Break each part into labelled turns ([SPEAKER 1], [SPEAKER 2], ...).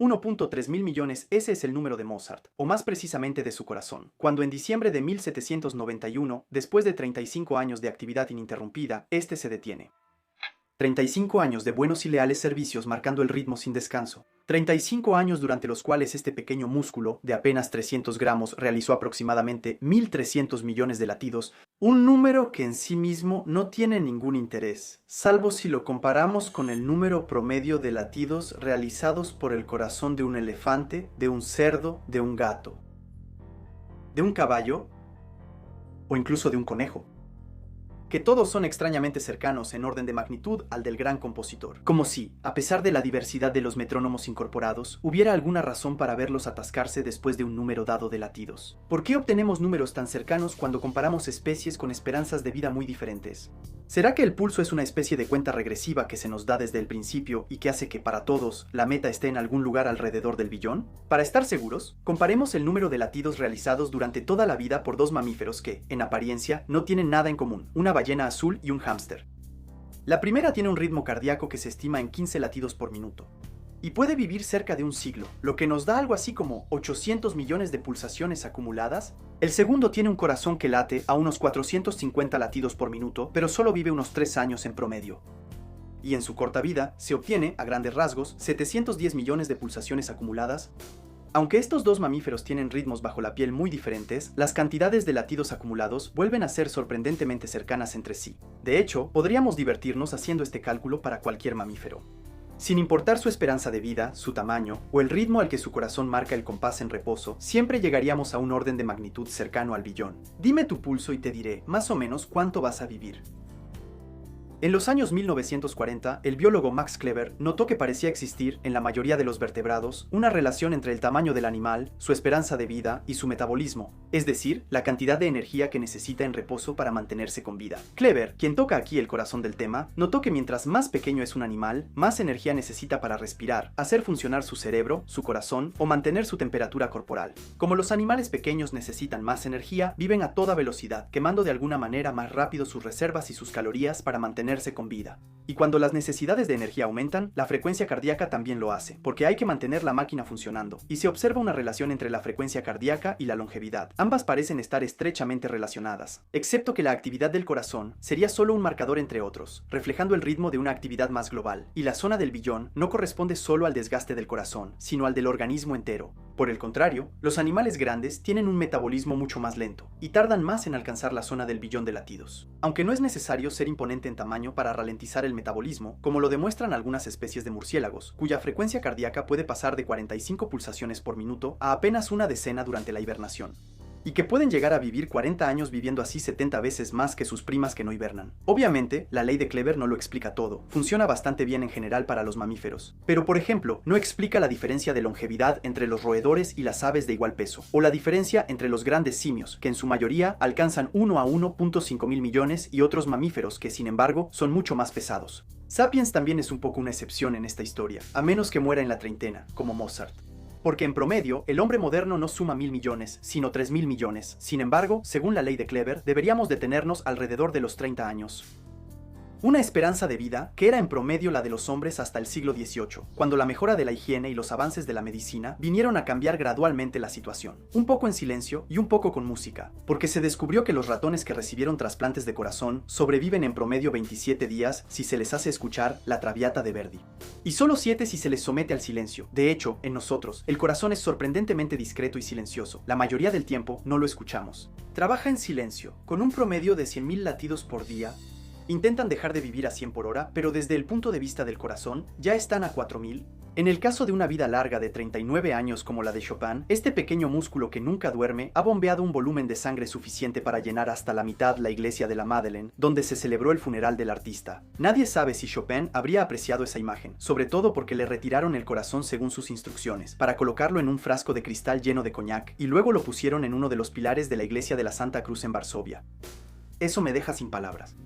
[SPEAKER 1] 1.3 mil millones, ese es el número de Mozart, o más precisamente de su corazón, cuando en diciembre de 1791, después de 35 años de actividad ininterrumpida, este se detiene. 35 años de buenos y leales servicios marcando el ritmo sin descanso. 35 años durante los cuales este pequeño músculo, de apenas 300 gramos, realizó aproximadamente 1.300 millones de latidos, un número que en sí mismo no tiene ningún interés, salvo si lo comparamos con el número promedio de latidos realizados por el corazón de un elefante, de un cerdo, de un gato, de un caballo o incluso de un conejo, que todos son extrañamente cercanos en orden de magnitud al del gran compositor. Como si, a pesar de la diversidad de los metrónomos incorporados, hubiera alguna razón para verlos atascarse después de un número dado de latidos. ¿Por qué obtenemos números tan cercanos cuando comparamos especies con esperanzas de vida muy diferentes? ¿Será que el pulso es una especie de cuenta regresiva que se nos da desde el principio y que hace que para todos la meta esté en algún lugar alrededor del billón? Para estar seguros, comparemos el número de latidos realizados durante toda la vida por dos mamíferos que, en apariencia, no tienen nada en común, una ballena azul y un hámster. La primera tiene un ritmo cardíaco que se estima en 15 latidos por minuto, y puede vivir cerca de un siglo, lo que nos da algo así como 800 millones de pulsaciones acumuladas. El segundo tiene un corazón que late a unos 450 latidos por minuto, pero solo vive unos 3 años en promedio. Y en su corta vida se obtiene, a grandes rasgos, 710 millones de pulsaciones acumuladas. Aunque estos dos mamíferos tienen ritmos bajo la piel muy diferentes, las cantidades de latidos acumulados vuelven a ser sorprendentemente cercanas entre sí. De hecho, podríamos divertirnos haciendo este cálculo para cualquier mamífero. Sin importar su esperanza de vida, su tamaño o el ritmo al que su corazón marca el compás en reposo, siempre llegaríamos a un orden de magnitud cercano al billón. Dime tu pulso y te diré, más o menos, cuánto vas a vivir. En los años 1940, el biólogo Max Kleber notó que parecía existir, en la mayoría de los vertebrados, una relación entre el tamaño del animal, su esperanza de vida y su metabolismo, es decir, la cantidad de energía que necesita en reposo para mantenerse con vida. Kleber, quien toca aquí el corazón del tema, notó que mientras más pequeño es un animal, más energía necesita para respirar, hacer funcionar su cerebro, su corazón o mantener su temperatura corporal. Como los animales pequeños necesitan más energía, viven a toda velocidad, quemando de alguna manera más rápido sus reservas y sus calorías para mantenerse con vida. Y cuando las necesidades de energía aumentan, la frecuencia cardíaca también lo hace, porque hay que mantener la máquina funcionando, y se observa una relación entre la frecuencia cardíaca y la longevidad. Ambas parecen estar estrechamente relacionadas, excepto que la actividad del corazón sería solo un marcador entre otros, reflejando el ritmo de una actividad más global, y la zona del billón no corresponde solo al desgaste del corazón, sino al del organismo entero. Por el contrario, los animales grandes tienen un metabolismo mucho más lento, y tardan más en alcanzar la zona del billón de latidos. Aunque no es necesario ser imponente en tamaño para ralentizar el metabolismo, como lo demuestran algunas especies de murciélagos, cuya frecuencia cardíaca puede pasar de 45 pulsaciones por minuto a apenas una decena durante la hibernación, y que pueden llegar a vivir 40 años viviendo así 70 veces más que sus primas que no hibernan. Obviamente, la ley de Kleber no lo explica todo, funciona bastante bien en general para los mamíferos, pero por ejemplo, no explica la diferencia de longevidad entre los roedores y las aves de igual peso, o la diferencia entre los grandes simios, que en su mayoría alcanzan 1 a 1.5 mil millones, y otros mamíferos que, sin embargo, son mucho más pesados. Sapiens también es un poco una excepción en esta historia, a menos que muera en la treintena, como Mozart. Porque en promedio, el hombre moderno no suma 1.000 millones, sino 3.000 millones. Sin embargo, según la ley de Kleber, deberíamos detenernos alrededor de los 30 años. Una esperanza de vida que era en promedio la de los hombres hasta el siglo XVIII, cuando la mejora de la higiene y los avances de la medicina vinieron a cambiar gradualmente la situación. Un poco en silencio y un poco con música, porque se descubrió que los ratones que recibieron trasplantes de corazón sobreviven en promedio 27 días si se les hace escuchar la Traviata de Verdi. Y solo 7 si se les somete al silencio. De hecho, en nosotros, el corazón es sorprendentemente discreto y silencioso. La mayoría del tiempo no lo escuchamos. Trabaja en silencio, con un promedio de 100.000 latidos por día. Intentan dejar de vivir a 100 por hora, pero desde el punto de vista del corazón, ya están a 4.000. En el caso de una vida larga de 39 años como la de Chopin, este pequeño músculo que nunca duerme ha bombeado un volumen de sangre suficiente para llenar hasta la mitad la iglesia de la Madeleine, donde se celebró el funeral del artista. Nadie sabe si Chopin habría apreciado esa imagen, sobre todo porque le retiraron el corazón según sus instrucciones, para colocarlo en un frasco de cristal lleno de coñac, y luego lo pusieron en uno de los pilares de la iglesia de la Santa Cruz en Varsovia. Eso me deja sin palabras.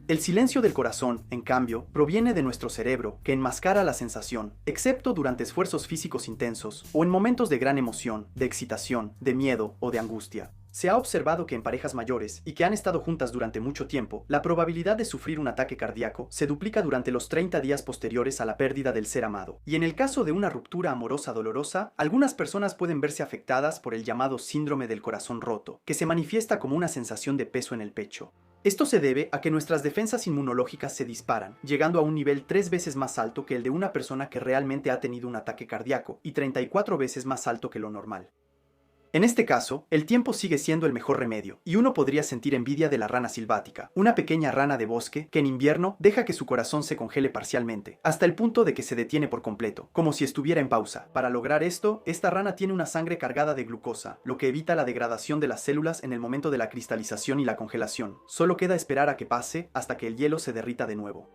[SPEAKER 1] El silencio del corazón, en cambio, proviene de nuestro cerebro, que enmascara la sensación, excepto durante esfuerzos físicos intensos o en momentos de gran emoción, de excitación, de miedo o de angustia. Se ha observado que en parejas mayores y que han estado juntas durante mucho tiempo, la probabilidad de sufrir un ataque cardíaco se duplica durante los 30 días posteriores a la pérdida del ser amado. Y en el caso de una ruptura amorosa dolorosa, algunas personas pueden verse afectadas por el llamado síndrome del corazón roto, que se manifiesta como una sensación de peso en el pecho. Esto se debe a que nuestras defensas inmunológicas se disparan, llegando a un nivel 3 veces más alto que el de una persona que realmente ha tenido un ataque cardíaco y 34 veces más alto que lo normal. En este caso, el tiempo sigue siendo el mejor remedio, y uno podría sentir envidia de la rana silvática, una pequeña rana de bosque que en invierno deja que su corazón se congele parcialmente, hasta el punto de que se detiene por completo, como si estuviera en pausa. Para lograr esto, esta rana tiene una sangre cargada de glucosa, lo que evita la degradación de las células en el momento de la cristalización y la congelación. Solo queda esperar a que pase hasta que el hielo se derrita de nuevo.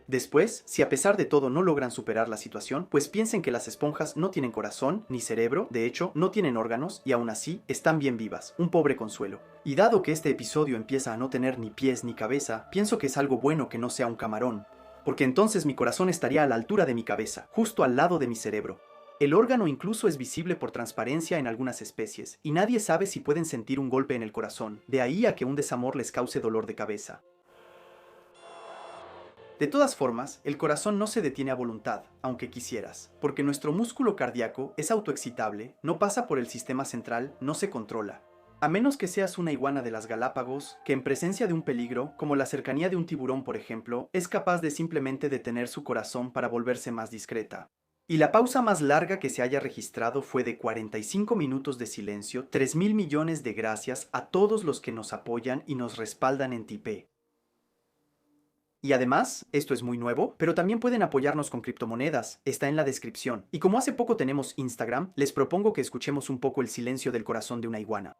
[SPEAKER 1] Después, si a pesar de todo no logran superar la situación, pues piensen que las esponjas no tienen corazón ni cerebro, de hecho, no tienen órganos y aún así están bien vivas, un pobre consuelo. Y dado que este episodio empieza a no tener ni pies ni cabeza, pienso que es algo bueno que no sea un camarón, porque entonces mi corazón estaría a la altura de mi cabeza, justo al lado de mi cerebro. El órgano incluso es visible por transparencia en algunas especies, y nadie sabe si pueden sentir un golpe en el corazón, de ahí a que un desamor les cause dolor de cabeza. De todas formas, el corazón no se detiene a voluntad, aunque quisieras, porque nuestro músculo cardíaco es autoexcitable, no pasa por el sistema central, no se controla. A menos que seas una iguana de las Galápagos, que en presencia de un peligro, como la cercanía de un tiburón por ejemplo, es capaz de simplemente detener su corazón para volverse más discreta. Y la pausa más larga que se haya registrado fue de 45 minutos de silencio. 3.000 millones de gracias a todos los que nos apoyan y nos respaldan en Tipeee. Y además, esto es muy nuevo, pero también pueden apoyarnos con criptomonedas, está en la descripción. Y como hace poco tenemos Instagram, les propongo que escuchemos un poco el silencio del corazón de una iguana.